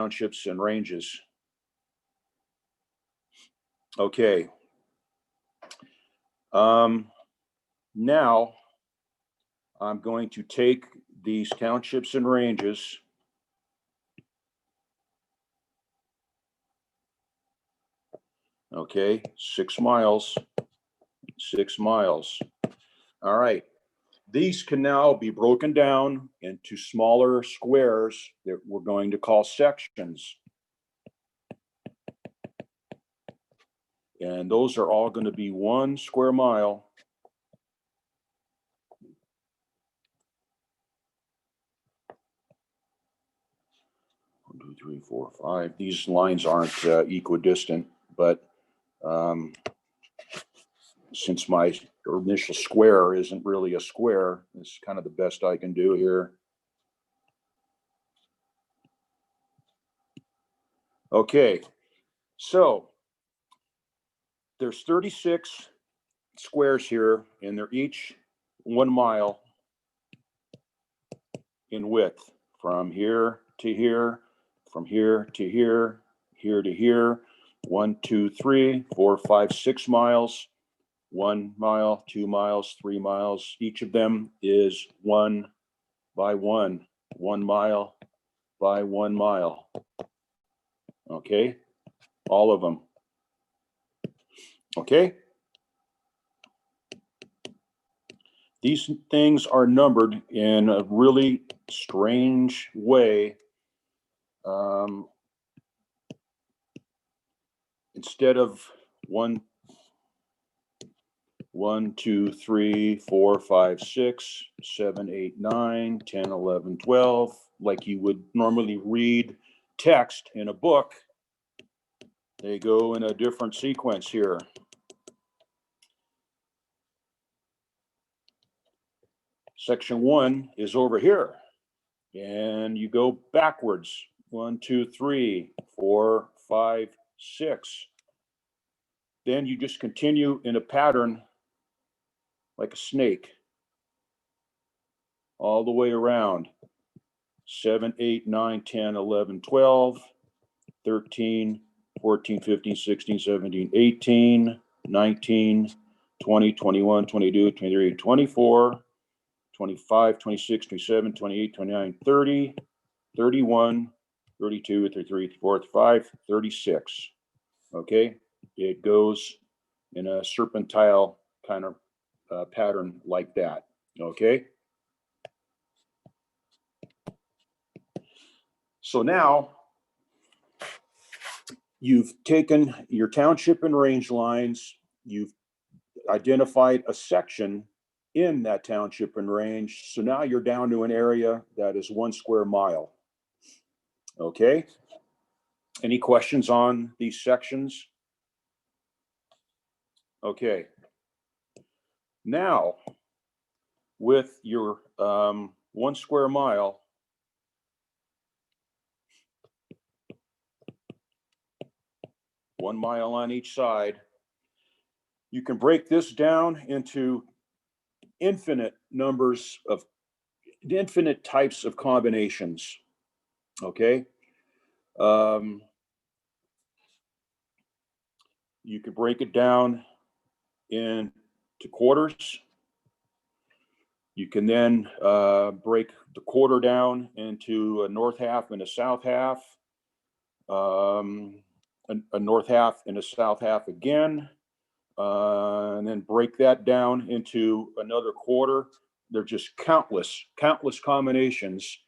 townships and ranges. Okay. Now I'm going to take these townships and ranges okay, 6 miles, 6 miles. All right. These can now be broken down into smaller squares that we're going to call sections. And those are all going to be 1 square mile. One, two, three, four, five. These lines aren't equidistant, but since my initial square isn't really a square, it's kind of the best I can do here. Okay, so there's 36 squares here, and they're each 1 mile in width, from here to here, from here to here, here to here. 1, 2, 3, 4, 5, 6 miles. 1 mile, 2 miles, 3 miles. Each of them is 1 by 1, 1 mile by 1 mile. Okay, all of them. Okay. These things are numbered in a really strange way. Instead of 1, 2, 3, 4, 5, 6, 7, 8, 9, 10, 11, 12, like you would normally read text in a book, they go in a different sequence here. Section 1 is over here, and you go backwards. 1, 2, 3, 4, 5, 6. Then you just continue in a pattern like a snake all the way around. 7, 8, 9, 10, 11, 12, 13, 14, 15, 16, 17, 18, 19, 20, 21, 22, 23, 24, 25, 26, 27, 28, 29, 30, 31, 32, 33, 34, 35, 36. Okay, it goes in a serpentile kind of pattern like that. Okay. So now you've taken your township and range lines, you've identified a section in that township and range. So now you're down to an area that is 1 square mile. Okay. Any questions on these sections? Okay. Now, with your 1 square mile, one mile on each side, you can break this down into infinite types of combinations. Okay. You could break it down into quarters. You can then break the quarter down into a north half and a south half, a north half and a south half again, and then break that down into another quarter. They're just countless combinations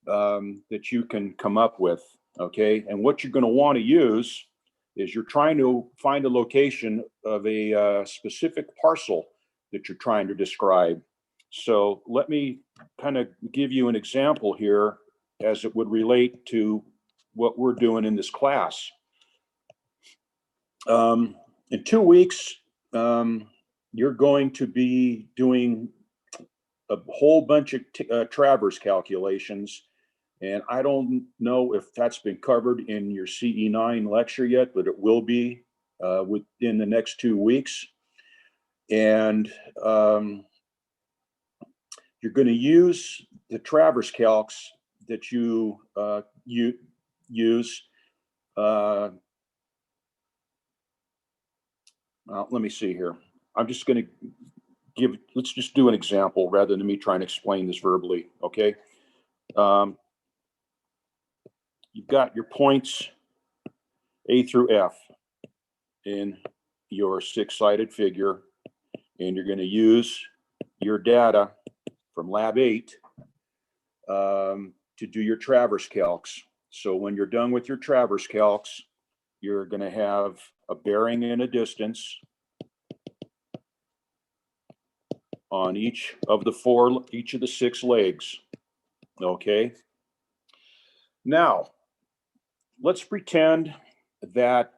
that you can come up with. Okay, and what you're going to want to use is you're trying to find a location of a specific parcel that you're trying to describe. So let me kind of give you an example here as it would relate to what we're doing in this class. In 2 weeks, you're going to be doing a whole bunch of traverse calculations. And I don't know if that's been covered in your CE9 lecture yet, but it will be within the next 2 weeks. And you're going to use the traverse calcs that you use. Let me see here. I'm just going to let's just do an example rather than me trying to explain this verbally, okay? You've got your points A through F in your six-sided figure, and you're going to use your data from Lab 8 to do your traverse calcs. So when you're done with your traverse calcs, you're going to have a bearing and a distance on each of the six legs, okay? Now, let's pretend that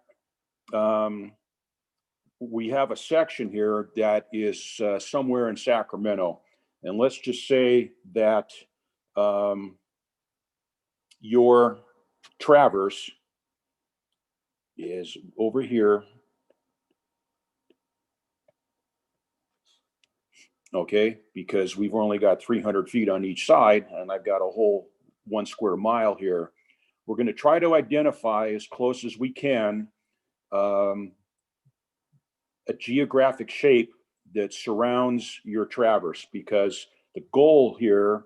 we have a section here that is somewhere in Sacramento. And let's just say that your traverse is over here. Okay, because we've only got 300 feet on each side, and I've got a whole 1 square mile here. We're going to try to identify as close as we can a geographic shape that surrounds your traverse, because the goal here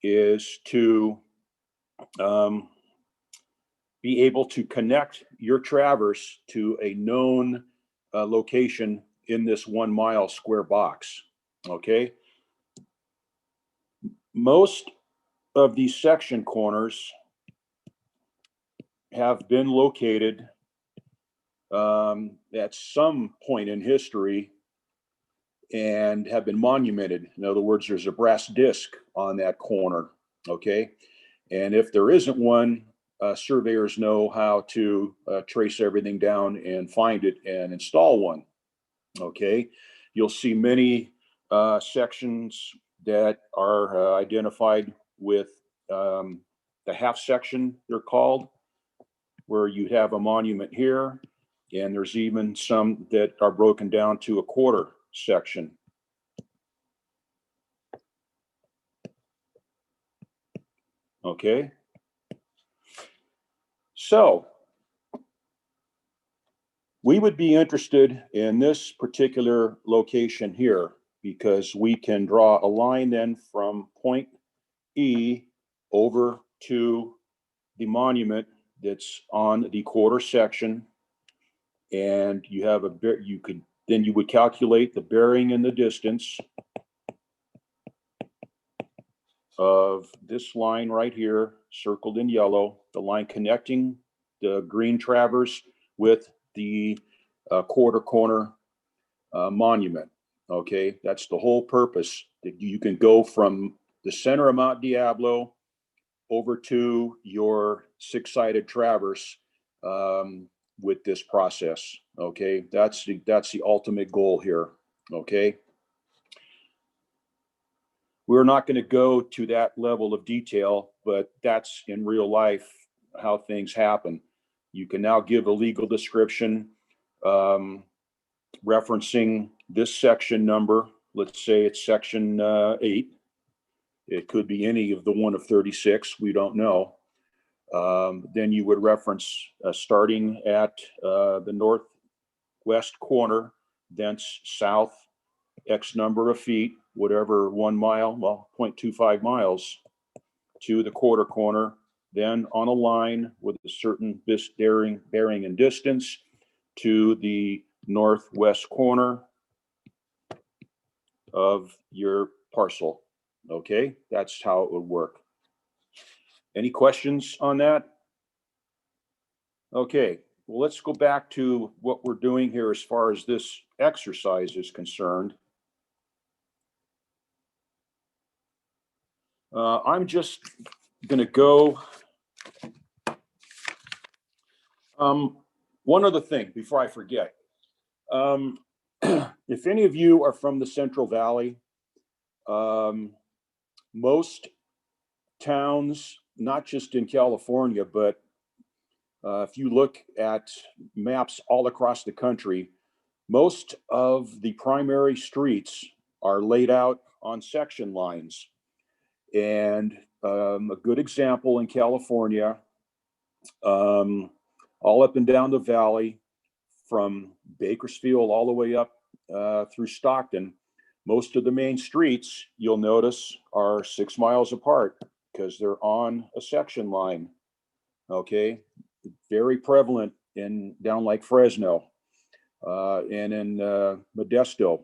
is to be able to connect your traverse to a known location in this 1 mile square box. Okay. Most of these section corners have been located at some point in history and have been monumented. In other words, there's a brass disc on that corner. Okay. And if there isn't one, surveyors know how to trace everything down and find it and install one. Okay. You'll see many sections that are identified with the half section, they're called, where you have a monument here, and there's even some that are broken down to a quarter section. Okay. So we would be interested in this particular location here, because we can draw a line then from point E over to the monument that's on the quarter section, and you have you would calculate the bearing and the distance of this line right here, circled in yellow, the line connecting the green traverse with the quarter corner monument. Okay, that's the whole purpose, that you can go from the center of Mount Diablo over to your six-sided traverse with this process. Okay, that's the ultimate goal here. Okay, we're not going to go to that level of detail, but that's in real life how things happen. You can now give a legal description referencing this section number. Let's say it's section 8. It could be any of the one of 36. We don't know. Then you would reference starting at the northwest corner, thence south X number of feet, whatever 1 mile, well, 0.25 miles to the quarter corner, then on a line with a certain bearing and distance to the northwest corner of your parcel. Okay, that's how it would work. Any questions on that? Okay, well, let's go back to what we're doing here as far as this exercise is concerned. I'm just going to go. One other thing before I forget. If any of you are from the Central Valley, most towns, not just in California, but if you look at maps all across the country, most of the primary streets are laid out on section lines. And a good example in California all up and down the valley from Bakersfield all the way up through Stockton. Most of the main streets, you'll notice, are 6 miles apart because they're on a section line. Okay, very prevalent in down like Fresno and in Modesto.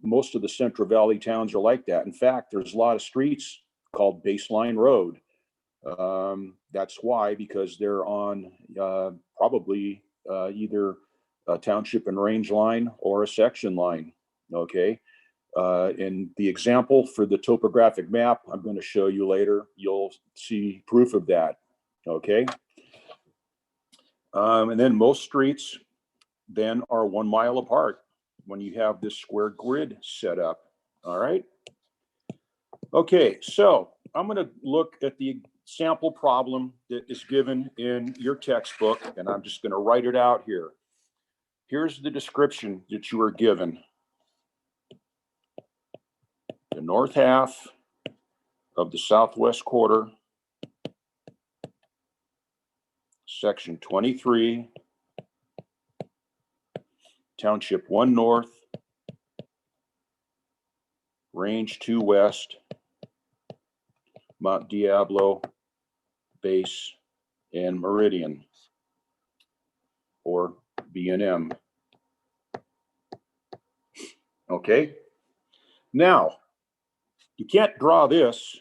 Most of the Central Valley towns are like that. In fact, there's a lot of streets called Baseline Road. That's why, because they're on probably either a township and range line or a section line. Okay. And the example for the topographic map I'm going to show you later, you'll see proof of that. Okay. And then most streets then are 1 mile apart when you have this square grid set up. All right. Okay, so I'm going to look at the sample problem that is given in your textbook, and I'm just going to write it out here. Here's the description that you are given. The north half of the southwest quarter, section 23, township 1 north, range 2 west, Mount Diablo, base, and meridian, or B&M. Okay, now you can't draw this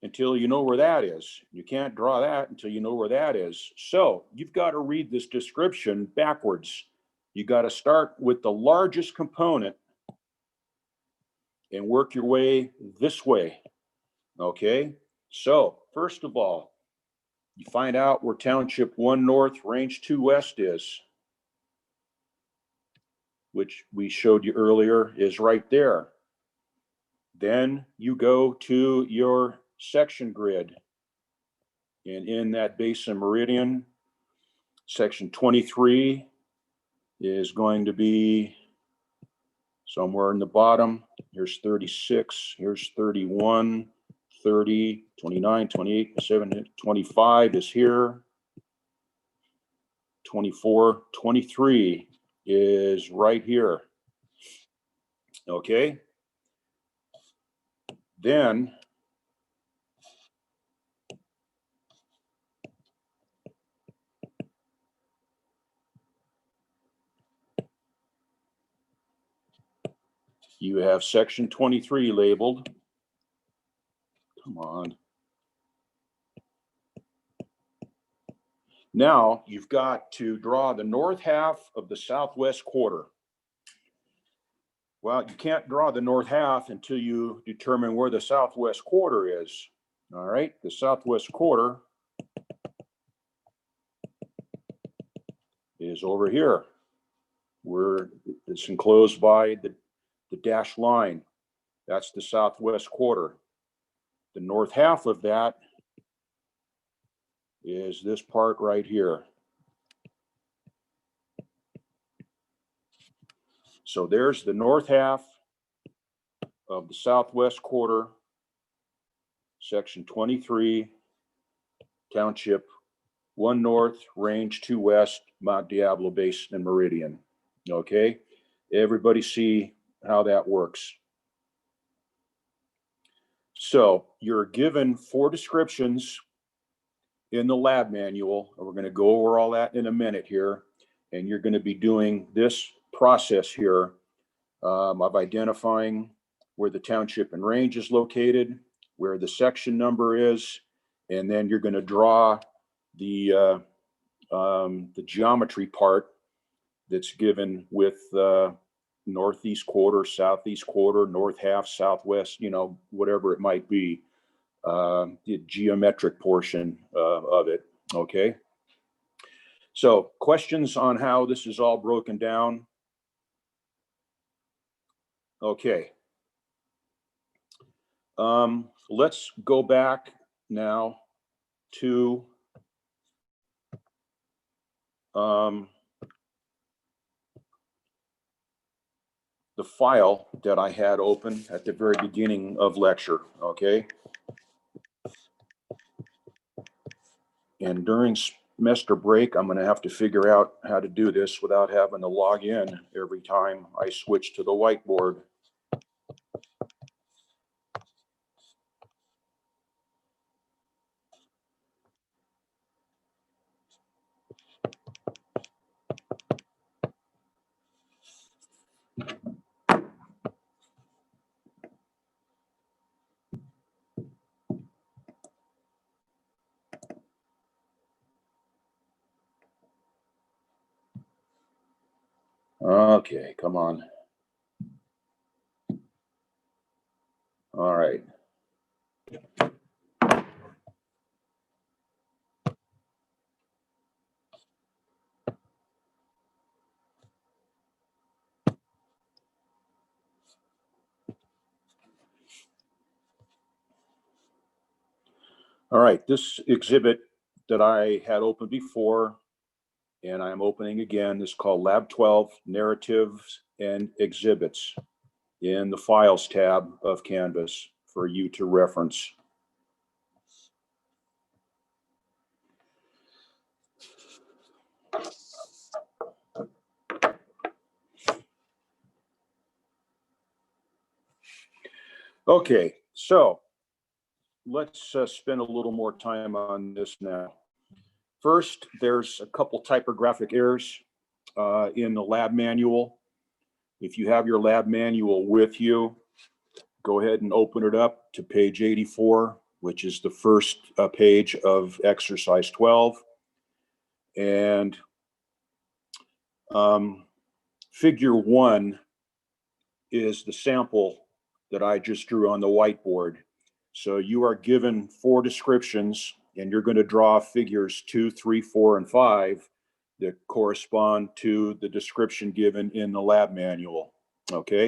until you know where that is. You can't draw that until you know where that is. So you've got to read this description backwards. You got to start with the largest component and work your way this way. Okay, so first of all, you find out where township 1 north, range 2 west is, which we showed you earlier is right there. Then you go to your section grid, and in that base and meridian, section 23 is going to be somewhere in the bottom. Here's 36, here's 31, 30, 29, 28, 27, 25 is here. 24, 23 is right here. Okay. Then you have section 23 labeled. Come on. Now you've got to draw the north half of the southwest quarter. Well, you can't draw the north half until you determine where the southwest quarter is. All right, the southwest quarter is over here, where it's enclosed by the dashed line. That's the southwest quarter. The north half of that is this part right here. So there's the north half of the southwest quarter, section 23, township 1 north, range 2 west, Mount Diablo base and meridian. Okay, everybody see how that works. So you're given 4 descriptions in the lab manual, and we're going to go over all that in a minute here. And you're going to be doing this process here of identifying where the township and range is located, where the section number is, and then you're going to draw the geometry part that's given with northeast quarter, southeast quarter, north half, southwest, you know, whatever it might be, the geometric portion of it. Okay. So questions on how this is all broken down? Okay. Let's go back now to the file that I had open at the very beginning of lecture. Okay. And during semester break, I'm going to have to figure out how to do this without having to log in every time I switch to the whiteboard. Okay, come on. All right. All right, this exhibit that I had opened before, and I'm opening again, is called Lab 12 Narratives and Exhibits in the Files tab of Canvas for you to reference. Okay, so let's spend a little more time on this now. First, there's a couple typographic errors in the lab manual. If you have your lab manual with you, go ahead and open it up to page 84, which is the first page of exercise 12. And figure 1 is the sample that I just drew on the whiteboard. So you are given 4 descriptions, and you're going to draw figures 2, 3, 4, and 5 that correspond to the description given in the lab manual. Okay.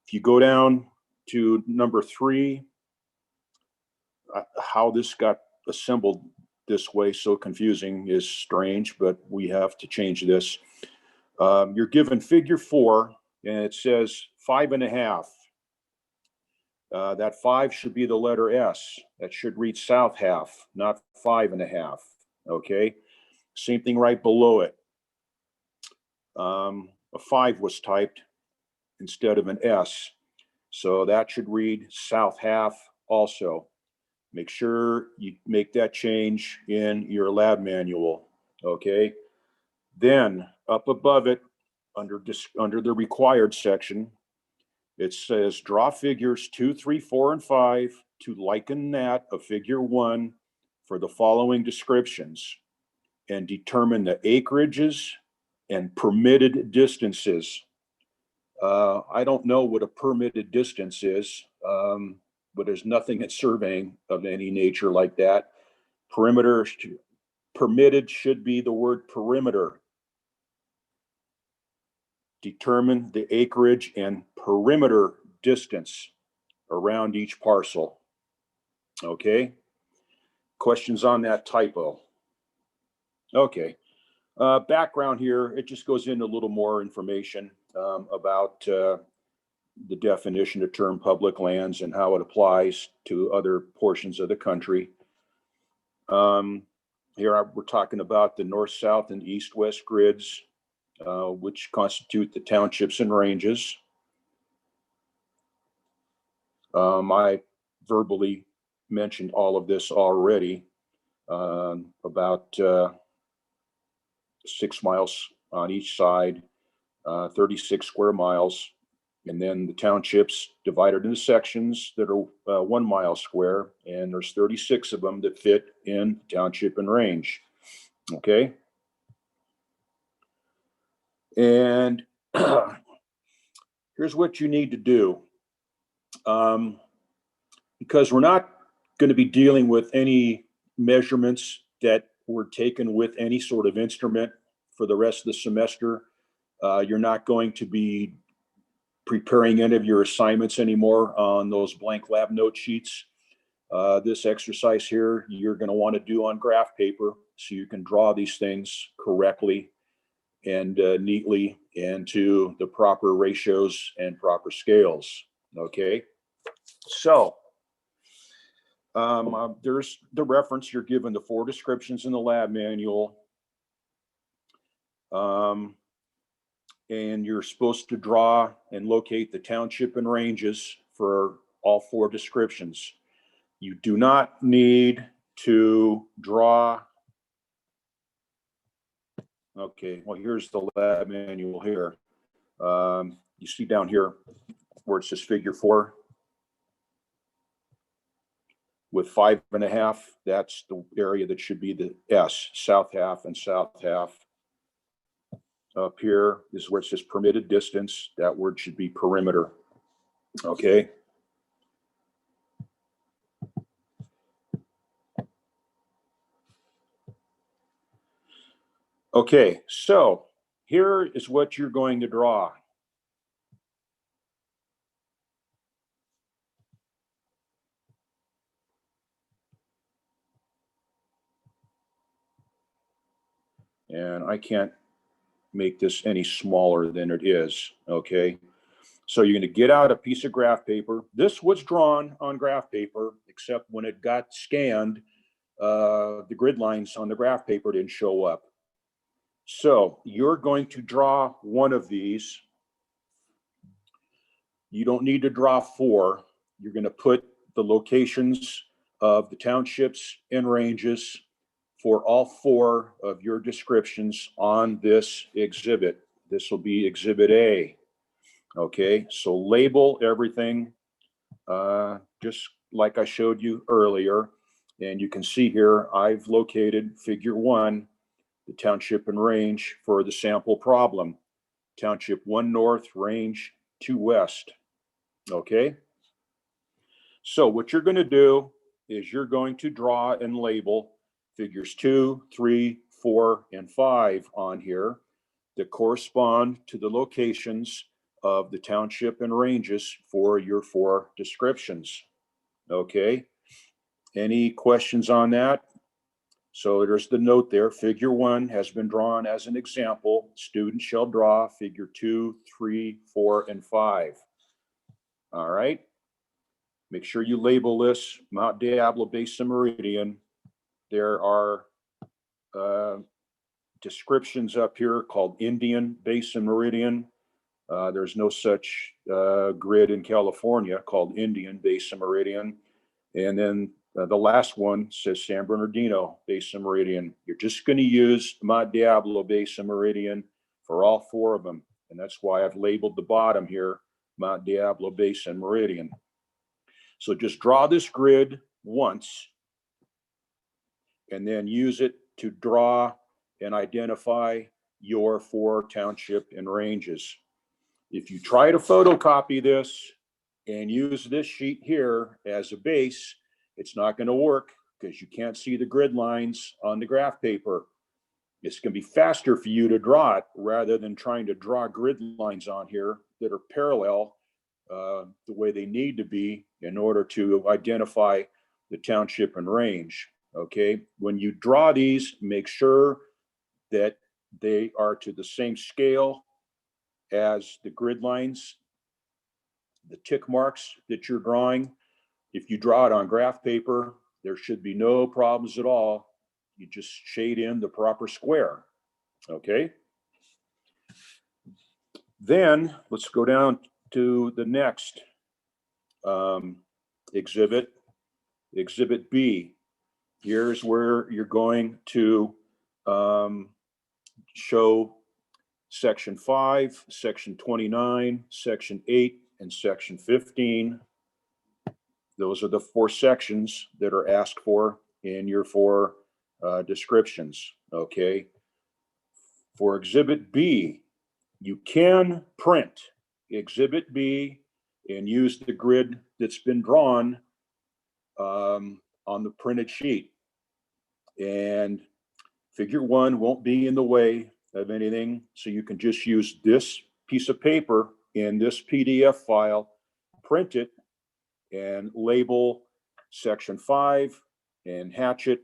If you go down to number 3, how this got assembled this way, so confusing, is strange, but we have to change this. You're given figure 4, and it says 5.5. That 5 should be the letter S. That should read south half, not 5.5. Okay. Same thing right below it. A 5 was typed instead of an S. So that should read south half also. Make sure you make that change in your lab manual. Okay. Then up above it, under the required section, it says draw figures 2, 3, 4, and 5 to liken that of figure 1 for the following descriptions, and determine the acreages and permitted distances. I don't know what a permitted distance is, but there's nothing in surveying of any nature like that. Perimeter, permitted should be the word perimeter. Determine the acreage and perimeter distance around each parcel. Okay. Questions on that typo? Okay. Background here, it just goes into a little more information about the definition of term public lands and how it applies to other portions of the country. Here we're talking about the north, south, and east, west grids, which constitute the townships and ranges. I verbally mentioned all of this already, about 6 miles on each side, 36 square miles. And then the townships divided into sections that are 1 mile square, and there's 36 of them that fit in township and range. Okay. And here's what you need to do. Because we're not going to be dealing with any measurements that were taken with any sort of instrument for the rest of the semester. You're not going to be preparing any of your assignments anymore on those blank lab note sheets. This exercise here, you're going to want to do on graph paper so you can draw these things correctly and neatly into the proper ratios and proper scales. Okay. So There's the reference. You're given the 4 descriptions in the lab manual. And you're supposed to draw and locate the township and ranges for all 4 descriptions. You do not need to draw. Okay, well, here's the lab manual here. You see down here where it says figure 4 with 5.5, that's the area that should be the S, south half and south half. Up here is where it says permitted distance. That word should be perimeter. Okay. Okay, so here is what you're going to draw. And I can't make this any smaller than it is, okay? So you're gonna get out a piece of graph paper. This was drawn on graph paper, except when it got scanned, the grid lines on the graph paper didn't show up. So you're going to draw one of these. You don't need to draw 4. You're gonna put the locations of the townships and ranges for all 4 of your descriptions on this exhibit. This will be Exhibit A. Okay, so label everything just like I showed you earlier. And you can see here, I've located figure 1, the township and range for the sample problem. Township 1 north, range 2 west. Okay, so what you're going to do is you're going to draw and label figures 2, 3, 4, and 5 on here that correspond to the locations of the township and ranges for your 4 descriptions. Okay, any questions on that? So there's the note there. Figure 1 has been drawn as an example. Students shall draw figure 2, 3, 4, and 5. All right. Make sure you label this Mount Diablo Basin Meridian. There are descriptions up here called Indian Basin Meridian. There's no such grid in California called Indian Basin Meridian. And then the last one says San Bernardino Basin Meridian. You're just going to use Mount Diablo Basin Meridian for all 4 of them. And that's why I've labeled the bottom here Mount Diablo Basin Meridian. So just draw this grid once and then use it to draw and identify your 4 township and ranges. If you try to photocopy this and use this sheet here as a base, it's not going to work because you can't see the grid lines on the graph paper. It's going to be faster for you to draw it rather than trying to draw grid lines on here that are parallel the way they need to be in order to identify the township and range. Okay, when you draw these, make sure that they are to the same scale as the grid lines, the tick marks that you're drawing. If you draw it on graph paper, there should be no problems at all. You just shade in the proper square. Okay. Then let's go down to the next exhibit, Exhibit B. Here's where you're going to show Section 5, Section 29, Section 8, and Section 15. Those are the 4 sections that are asked for in your 4 descriptions. Okay. For Exhibit B, you can print Exhibit B and use the grid that's been drawn on the printed sheet. And figure 1 won't be in the way of anything. So you can just use this piece of paper in this PDF file, print it, and label Section 5 and hatch it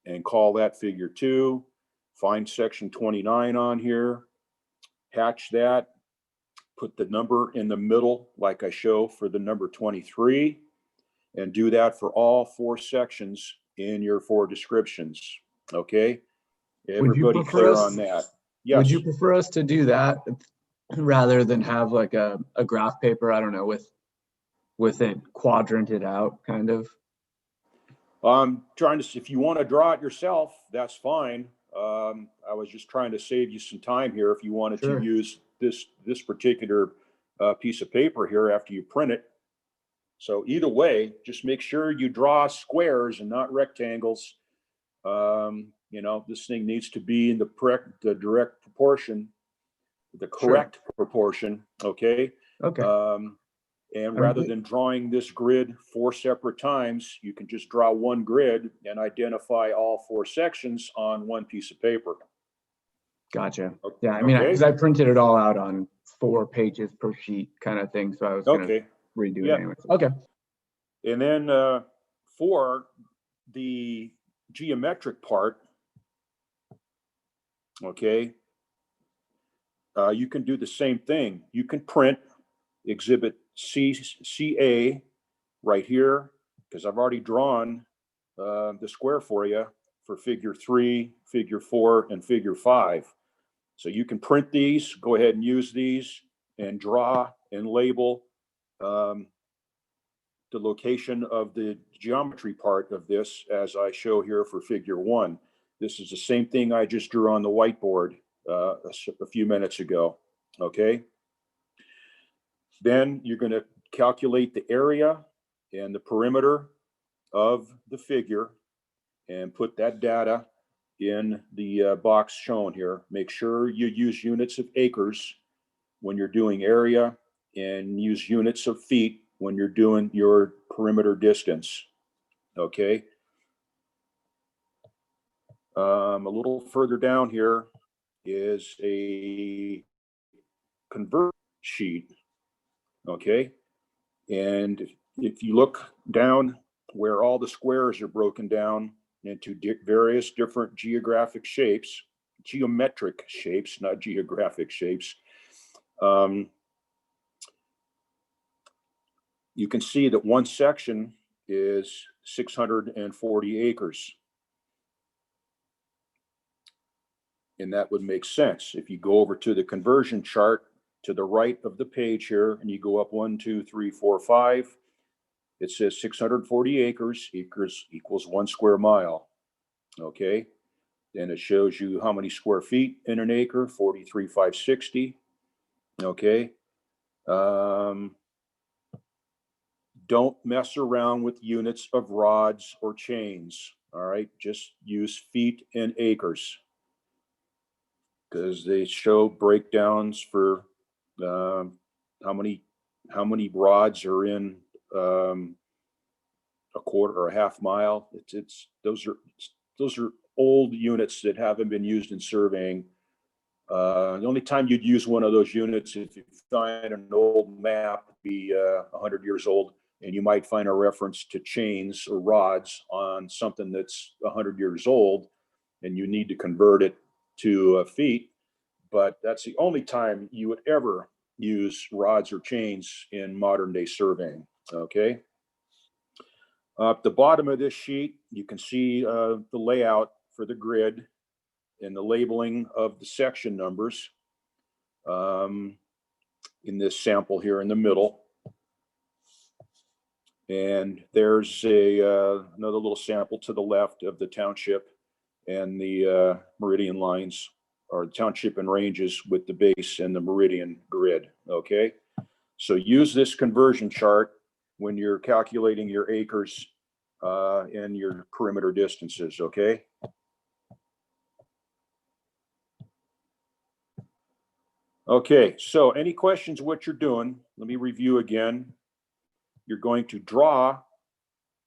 and call that figure 2. Find Section 29 on here, hatch that, put the number in the middle like I show for the number 23, and do that for all 4 sections in your 4 descriptions. Okay? Everybody clear on that? Yes. Would you prefer us to do that rather than have like a graph paper, I don't know, with it quadranted out kind of? I'm trying to, if you want to draw it yourself, that's fine. I was just trying to save you some time here if you wanted Sure. to use this particular piece of paper here after you print it. So either way, just make sure you draw squares and not rectangles. You know, this thing needs to be in the direct proportion, the correct proportion, okay? Okay. And rather than drawing this grid 4 separate times, you can just draw one grid and identify all 4 sections on one piece of paper. Gotcha. Yeah, I mean, because I printed it all out on 4 pages per sheet kind of thing, so I was gonna redo it anyways. Okay. And then for the geometric part, okay, you can do the same thing. You can print exhibit CA right here, because I've already drawn the square for you for figure 3, figure 4, and figure 5. So you can print these, go ahead and use these, and draw and label the location of the geometry part of this, as I show here for figure 1. This is the same thing I just drew on the whiteboard a few minutes ago, okay? Then you're going to calculate the area and the perimeter of the figure and put that data in the box shown here. Make sure you use units of acres when you're doing area, and use units of feet when you're doing your perimeter distance, okay? A little further down here is a convert sheet, okay? And if you look down where all the squares are broken down into various different geometric shapes, not geographic shapes, you can see that one section is 640 acres. And that would make sense. If you go over to the conversion chart to the right of the page here, and you go up 1, 2, 3, 4, 5, it says 640 acres. Acres equals 1 square mile. Okay. Then it shows you how many square feet in an acre, 43,560. Okay. Don't mess around with units of rods or chains. All right. Just use feet and acres, because they show breakdowns for how many rods are in a quarter or a half mile. Those are old units that haven't been used in surveying. The only time you'd use one of those units if you find an old map, be 100 years old, and you might find a reference to chains or rods on something that's 100 years old, and you need to convert it to feet. But that's the only time you would ever use rods or chains in modern day surveying, okay? At the bottom of this sheet, you can see the layout for the grid and the labeling of the section numbers in this sample here in the middle. And there's another little sample to the left of the township and the meridian lines, or township and ranges with the base and the meridian grid, okay? So use this conversion chart when you're calculating your acres and your perimeter distances, okay? Okay, so any questions what you're doing? Let me review again. You're going to draw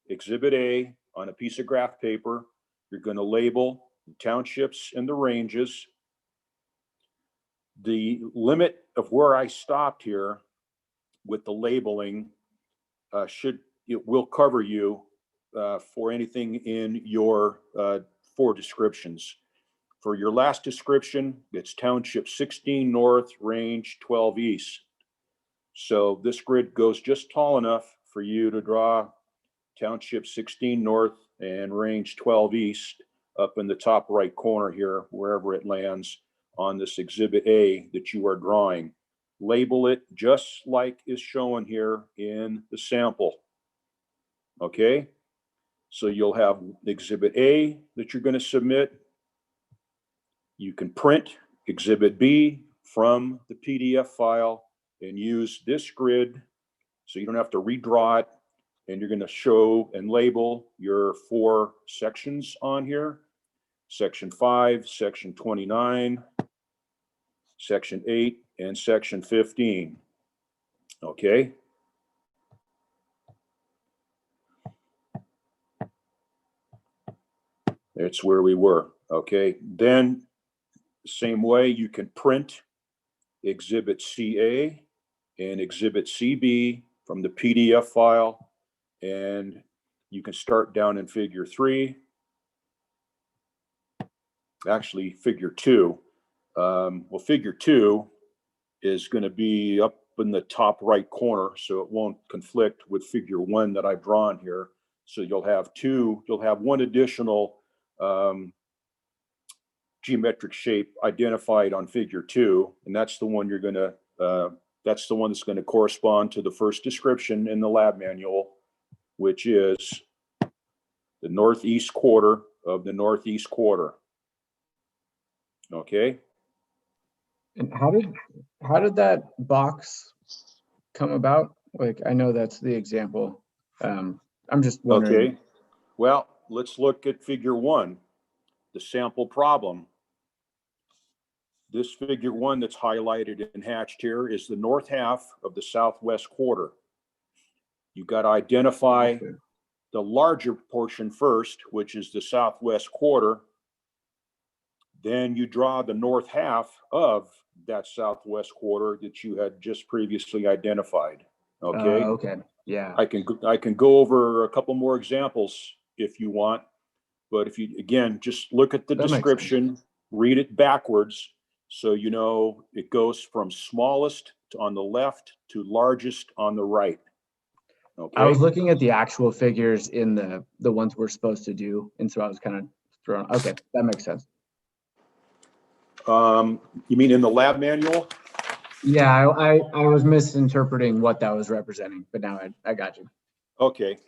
Exhibit A on a piece of graph paper. You're going to label the townships and the ranges. The limit of where I stopped here with the labeling it will cover you for anything in your 4 descriptions. For your last description, it's township 16 north, range 12 east. So this grid goes just tall enough for you to draw Township 16 North and Range 12 East up in the top right corner here, wherever it lands on this Exhibit A that you are drawing. Label it just like is shown here in the sample. Okay? So you'll have Exhibit A that you're going to submit. You can print Exhibit B from the PDF file and use this grid so you don't have to redraw it. And you're going to show and label your 4 sections on here. Section 5, Section 29, Section 8, and Section 15. Okay? That's where we were. Okay? Then, same way, you can print Exhibit CA and Exhibit CB from the PDF file, and you can start down in Figure 3. Actually, Figure 2. Well, Figure 2 is going to be up in the top right corner, so it won't conflict with Figure 1 that I've drawn here. So you'll have one additional geometric shape identified on Figure 2, and that's the one you're going to, that's the one that's going to correspond to the first description in the lab manual, which is the northeast quarter of the northeast quarter. Okay. And how did that box come about? Like, I know that's the example. I'm just wondering. Okay. Well, let's look at Figure 1, the sample problem. This Figure 1 that's highlighted and hatched here is the north half of the southwest quarter. You've got to identify the larger portion first, which is the southwest quarter. Then you draw the north half of that southwest quarter that you had just previously identified. Okay. Okay. Yeah. I can go over a couple more examples if you want, but if you, again, just look at the description, read it backwards, so you know it goes from smallest on the left to largest on the right. Okay. I was looking at the actual figures in the ones we're supposed to do, and so I was kind of thrown. Okay, that makes sense. You mean in the lab manual? Yeah, I was misinterpreting what that was representing, but now I got you. Okay.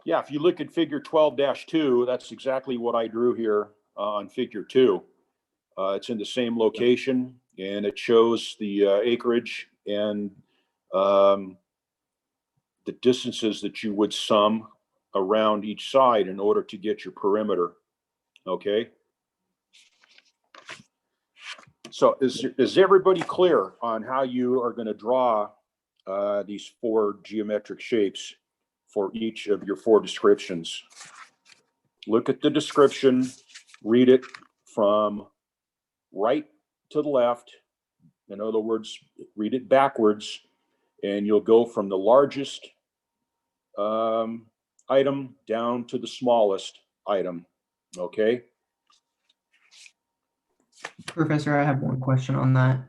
Yeah, if you look at Figure 12-2, that's exactly what I drew here on Figure 2. It's in the same location, and it shows the acreage and the distances that you would sum around each side in order to get your perimeter. Okay. So is everybody clear on how you are going to draw these 4 geometric shapes for each of your 4 descriptions? Look at the description, read it from right to the left. In other words, read it backwards, and you'll go from the largest item down to the smallest item. Okay. Professor, I have one question on that.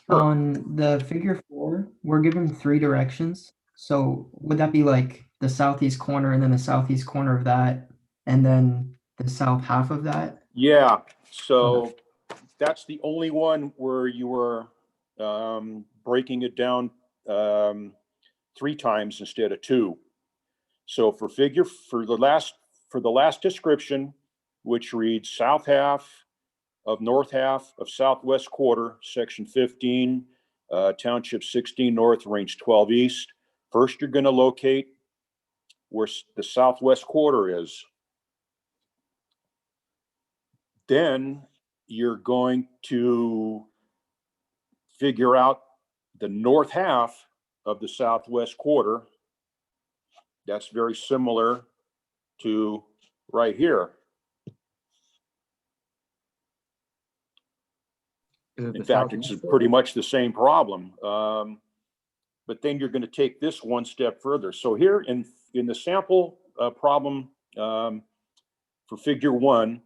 Sure. On the Figure 4, we're given 3 directions. So would that be like the southeast corner and then the southeast corner of that, and then the south half of that? Yeah. So that's the only one where you were breaking it down 3 times instead of 2. So for the last description, which reads south half of north half of southwest quarter, section 15, township 16 north, range 12 east. First, you're going to locate where the southwest quarter is. Then you're going to figure out the north half of the southwest quarter. That's very similar to right here. In fact, it's pretty much the same problem. But then you're going to take this one step further. So here in the sample problem for Figure 1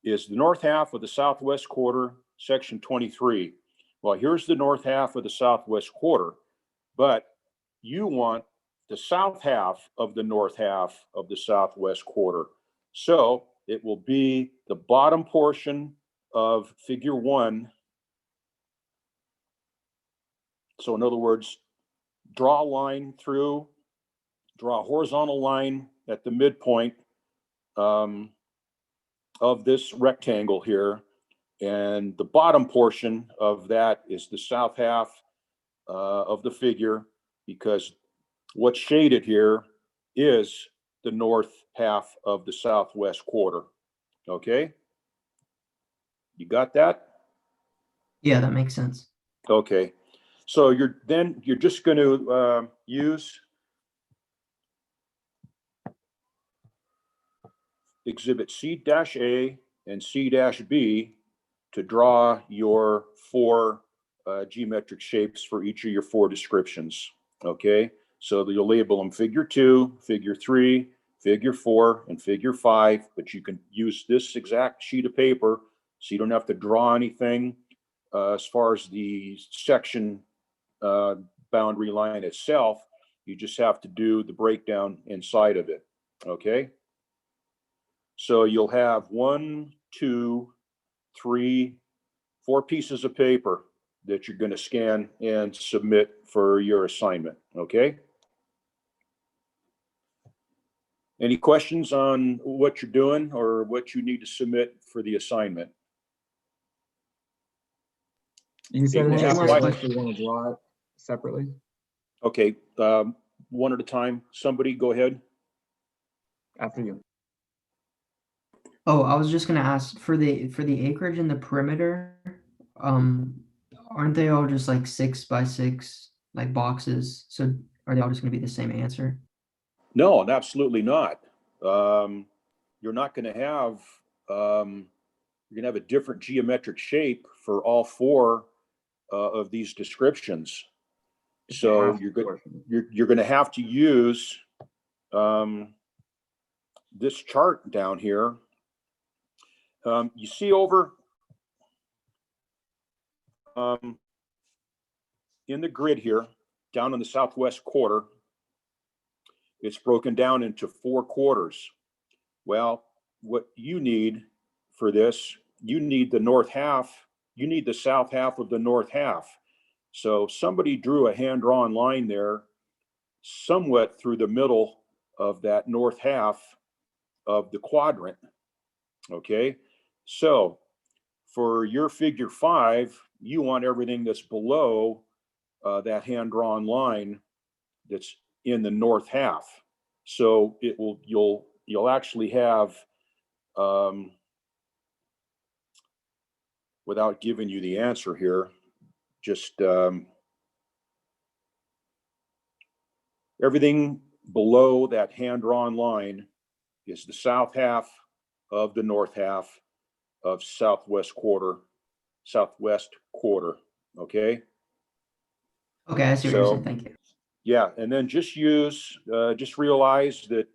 is the north half of the southwest quarter, section 23. Well, here's the north half of the southwest quarter, but you want the south half of the north half of the southwest quarter. So it will be the bottom portion of figure 1. So in other words, draw a line through, draw a horizontal line at the midpoint of this rectangle here. And the bottom portion of that is the south half of the figure, because what's shaded here is the north half of the southwest quarter. Okay? You got that? Yeah, that makes sense. Okay. So you're just going to use Exhibit C-A and C-B to draw your 4 geometric shapes for each of your 4 descriptions. Okay, so you'll label them figure 2, figure 3, figure 4, and figure 5, but you can use this exact sheet of paper so you don't have to draw anything as far as the section boundary line itself. You just have to do the breakdown inside of it. Okay, so you'll have 1, 2, 3, 4 pieces of paper that you're going to scan and submit for your assignment. Okay. Any questions on what you're doing or what you need to submit for the assignment? You said Hey, it have has my- to you want to draw it separately? Okay, one at a time. Somebody go ahead. After you. Oh, I was just gonna ask for the acreage and the perimeter, aren't they all just like 6 by 6 like boxes? So are they all just gonna be the same answer? No, absolutely not. You're not going to have, you're going to have a different geometric shape for all 4 of these descriptions. So Half you're good. portion. You're going to have to use this chart down here. You see over in the grid here, down in the southwest quarter, it's broken down into 4 quarters. Well, what you need for this, you need the north half, you need the south half of the north half. So somebody drew a hand-drawn line there somewhat through the middle of that north half of the quadrant. Okay, so for your figure 5, you want everything that's below that hand-drawn line that's in the north half. So it will, you'll actually have, without giving you the answer here, just everything below that hand-drawn line is the south half of the north half of southwest quarter. Okay. Okay, I see what you're So- saying. Thank you. Yeah, and then just realize that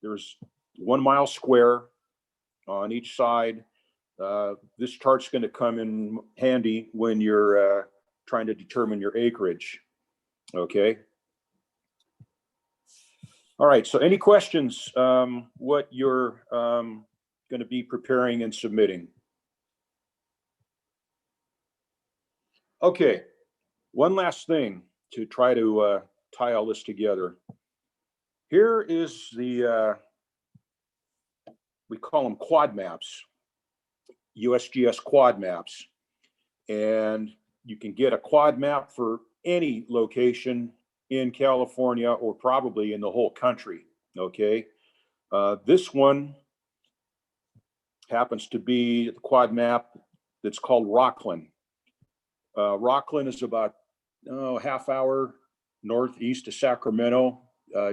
there's 1 mile square on each side. This chart's going to come in handy when you're trying to determine your acreage. Okay. All right, so any questions what you're going to be preparing and submitting? Okay, one last thing to try to tie all this together. Here is the, we call them quad maps, USGS quad maps. And you can get a quad map for any location in California or probably in the whole country, okay? This one happens to be the quad map that's called Rocklin. Rocklin is about half hour northeast of Sacramento,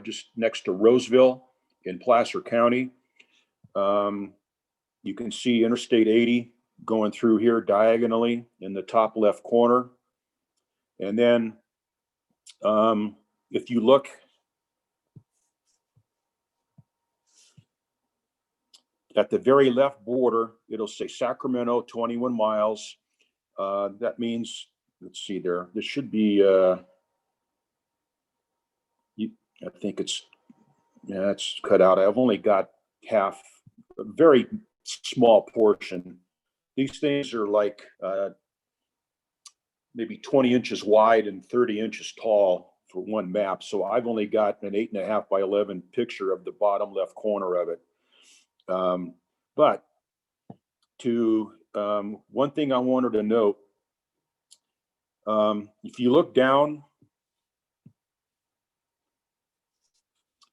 just next to Roseville in Placer County. You can see Interstate 80 going through here diagonally in the top left corner. And then if you look at the very left border, it'll say Sacramento, 21 miles. That means, let's see there should be, I think it's cut out. I've only got half, a very small portion. These things are like maybe 20 inches wide and 30 inches tall for one map. So I've only got an 8.5 by 11 picture of the bottom left corner of it. But one thing I wanted to note, if you look down,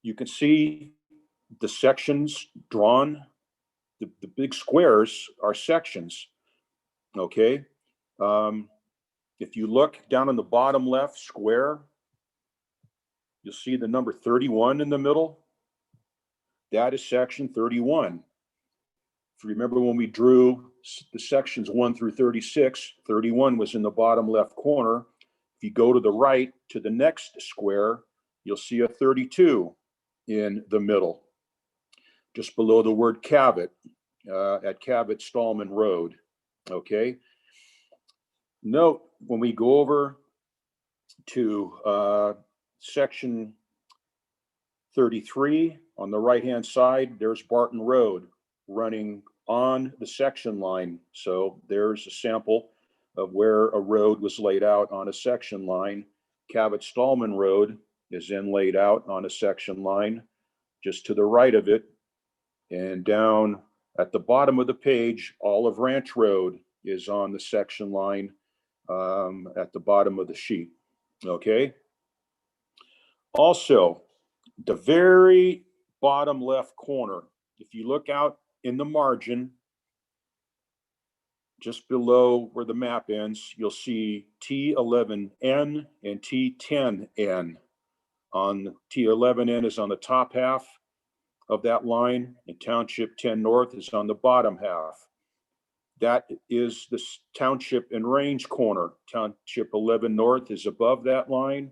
you can see the sections drawn. The big squares are sections, okay? If you look down in the bottom left square, you'll see the number 31 in the middle. That is section 31. If you remember when we drew the sections 1 through 36, 31 was in the bottom left corner. If you go to the right to the next square, you'll see a 32 in the middle, just below the word Cabot, at Cabot Stallman Road, okay? Note, when we go over to section 33, on the right-hand side, there's Barton Road running on the section line. So there's a sample of where a road was laid out on a section line. Cabot Stallman Road is then laid out on a section line just to the right of it. And down at the bottom of the page, Olive Ranch Road is on the section line at the bottom of the sheet, okay? Also, the very bottom left corner, if you look out in the margin, just below where the map ends, you'll see T11N and T10N. On T11N is on the top half of that line, and Township 10 North is on the bottom half. That is the Township and Range corner. Township 11 North is above that line,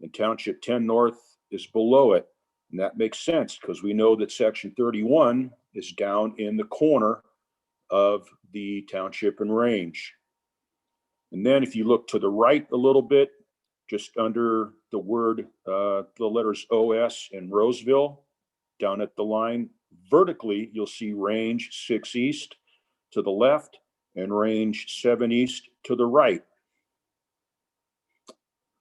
and Township 10 North is below it. And that makes sense because we know that section 31 is down in the corner of the Township and Range. And then if you look to the right a little bit, just under the word, the letters OS and Roseville, down at the line, vertically, you'll see Range 6 East to the left and Range 7 East to the right.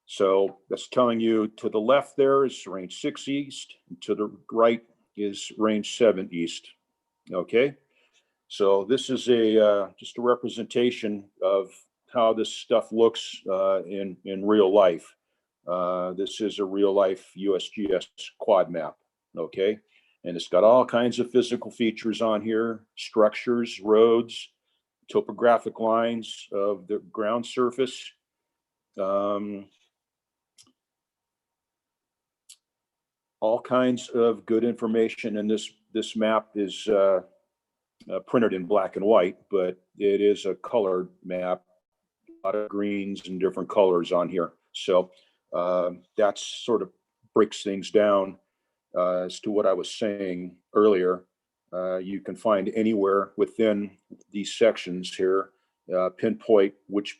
So that's telling you to the left there is Range 6 East, and to the right is Range 7 East. Okay, so this is just a representation of how this stuff looks in real life. This is a real life USGS quad map. Okay, and it's got all kinds of physical features on here: structures, roads, topographic lines of the ground surface. All kinds of good information, and this map is printed in black and white, but it is a colored map, a lot of greens and different colors on here. So that's sort of breaks things down as to what I was saying earlier. You can find anywhere within these sections here, pinpoint which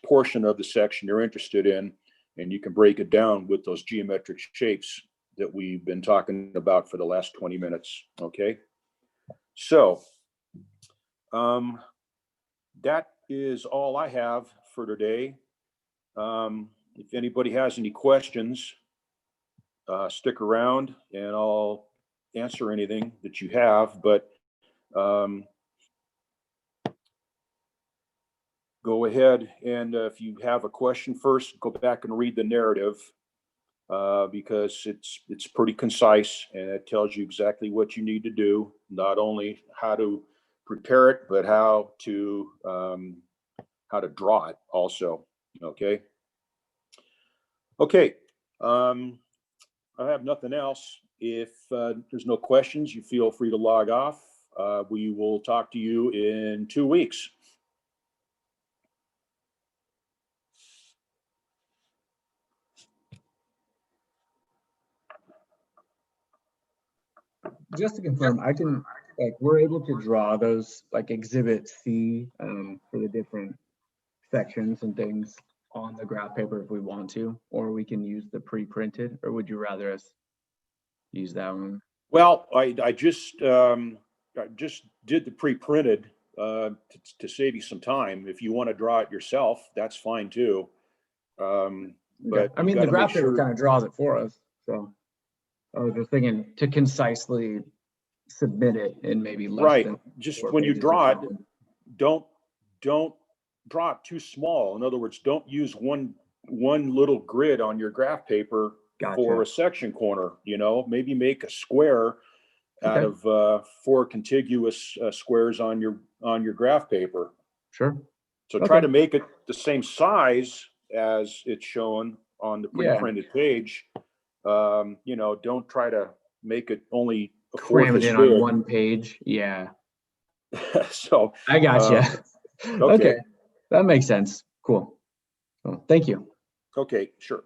portion of the section you're interested in, and you can break it down with those geometric shapes that we've been talking about for the last 20 minutes, okay? So that is all I have for today. If anybody has any questions, stick around and I'll answer anything that you have, but go ahead and if you have a question first, go back and read the narrative because it's pretty concise and it tells you exactly what you need to do, not only how to prepare it, but how to draw it also. Okay. Okay. I have nothing else. If there's no questions, you feel free to log off. We will talk to you in 2 weeks. Just to confirm, we're able to draw those like Exhibit C for the different sections and things on the graph paper if we want to, or we can use the pre-printed, or would you rather us use that one? Well, I just did the pre-printed to save you some time. If you want to draw it yourself, that's fine too. But I you mean, the gotta graph make paper sure- kind of draws it for us, so I was just thinking to concisely submit it in maybe less Right, than just 4 when you pages of draw it, content. don't draw it too small. In other words, don't use one little grid on your graph paper for Gotcha. a section corner, maybe make a square out Okay. of 4 contiguous squares on your graph paper. Sure. So try Okay. to make it the same size as it's shown on the Yeah. pre-printed page. Don't try to make it only a Cram fourth it as in on big. one page. Yeah, So, I gotcha. okay. Okay, that makes sense. Cool. Well, thank you. Okay, sure.